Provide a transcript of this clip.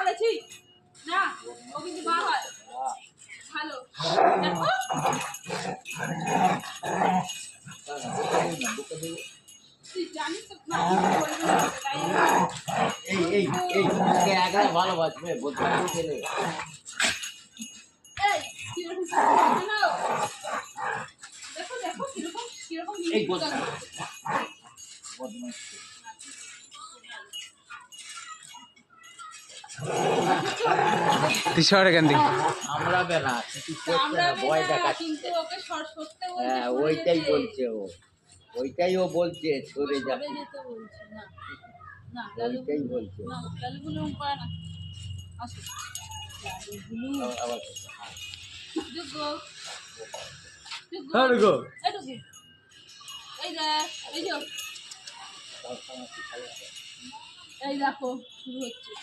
করেছি না, ও কিন্তু মা হয় ভালো। দেখো তুই জানিস তো না বলবি না, তাই ভালোবাসবে বলতে গেলে এই কিরকম না, দেখো দেখো কিরকম কিরকম এই তুই শহরে কেন দিকে আমরা বেলা কিছু করছে না, ভয় দেখাচ্ছে। কিন্তু ওকে সরতে হ্যাঁ ওইটাই বলছে ও, ওইটাই ও বলছে সরে যা, যেতে বলছে না না ওইটাই বলছে। না লালুগুলো করে না আসো লালুগুলো আবার যোগ্য হ্যাঁ গো এটুকু এই যে এই যে এই দেখো শুরু হচ্ছে।